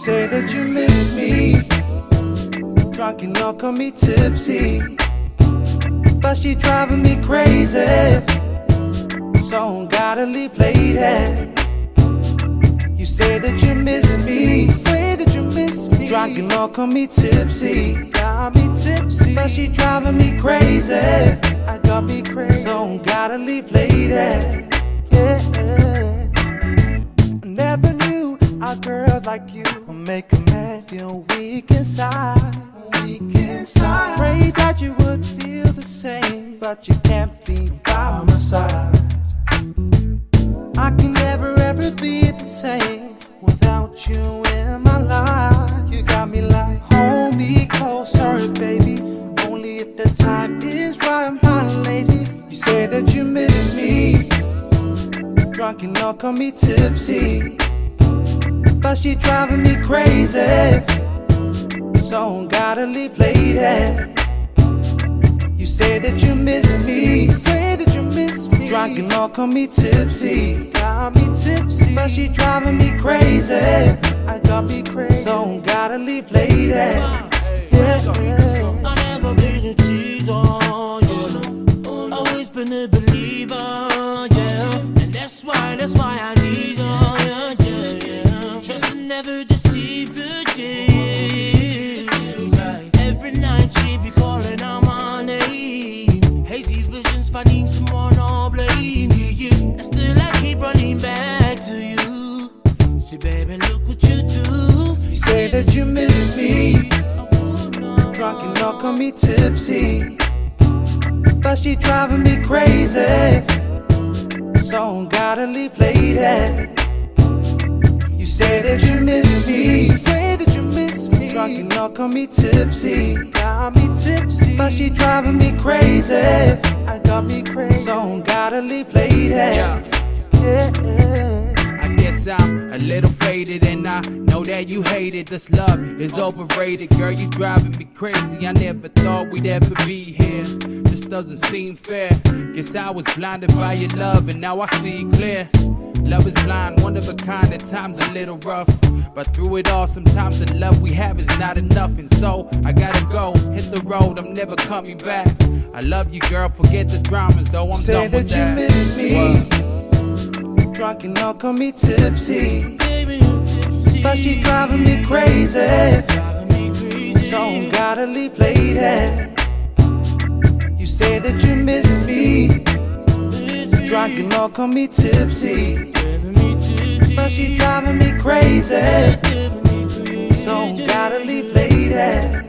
say that you miss me. Drunk and look on me tipsy, but she driving me crazy, so I gotta leave late. You say that you miss me, say that you miss me. Drunk and look on me tipsy, got me tipsy, but she driving me crazy, I got me crazy, so I gotta leave late. Yeah, I never knew a girl like you would make a man feel weak inside. Pray that you would feel the same, but you can't be by my side. I can never ever be the same without you in my life. You got me like, hold me closer, baby, only if the time is right, my lady. You say that you miss me. Drunk and look on me tipsy, but she driving me crazy, so I gotta leave late. You say that you miss me, say that you miss me. Drunk and look on me tipsy, got me tipsy, but she driving me crazy, I got me crazy, so I gotta leave late. Yeah. I never been a teaser, yeah. Always been a believer, yeah. And that's why I need her, yeah. Just to never deceive you, yeah. Every night she be calling out my name. Hazy visions, finding someone to blame, yeah. And still I keep running back to you. See, baby, look what you do. You say that you miss me. Drunk and look on me tipsy, but she driving me crazy, so I gotta leave late. You say that you miss me, say that you miss me. Drunk and look on me tipsy, got me tipsy, but she driving me crazy, I got me crazy, so I gotta leave late. Yeah. I guess I'm a little faded, and I know that you hate it. This love is overrated, girl, you driving me crazy. I never thought we'd ever be here, just doesn't seem fair. Guess I was blinded by your love, and now I see clear. Love is blind, one of a kind, at times a little rough, but through it all, sometimes the love we have is not enough. And so, I gotta go, hit the road, I'm never coming back. I love you, girl, forget the dramas, though I'm done with that. Say that you miss me. Drunk and look on me tipsy, but she driving me crazy, so I gotta leave late. You say that you miss me. Drunk and look on me tipsy, but she driving me crazy, so I gotta leave late. Yeah.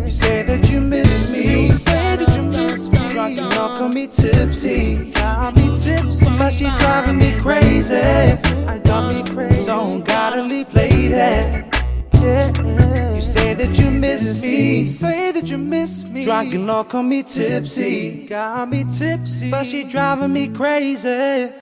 You say that you miss me, say that you miss me. Drunk and look on me tipsy, got me tipsy, but she driving me crazy, I got me crazy, so I gotta leave late. Yeah. You say that you miss me, say that you miss me. Drunk and look on me tipsy, got me tipsy, but she driving me crazy.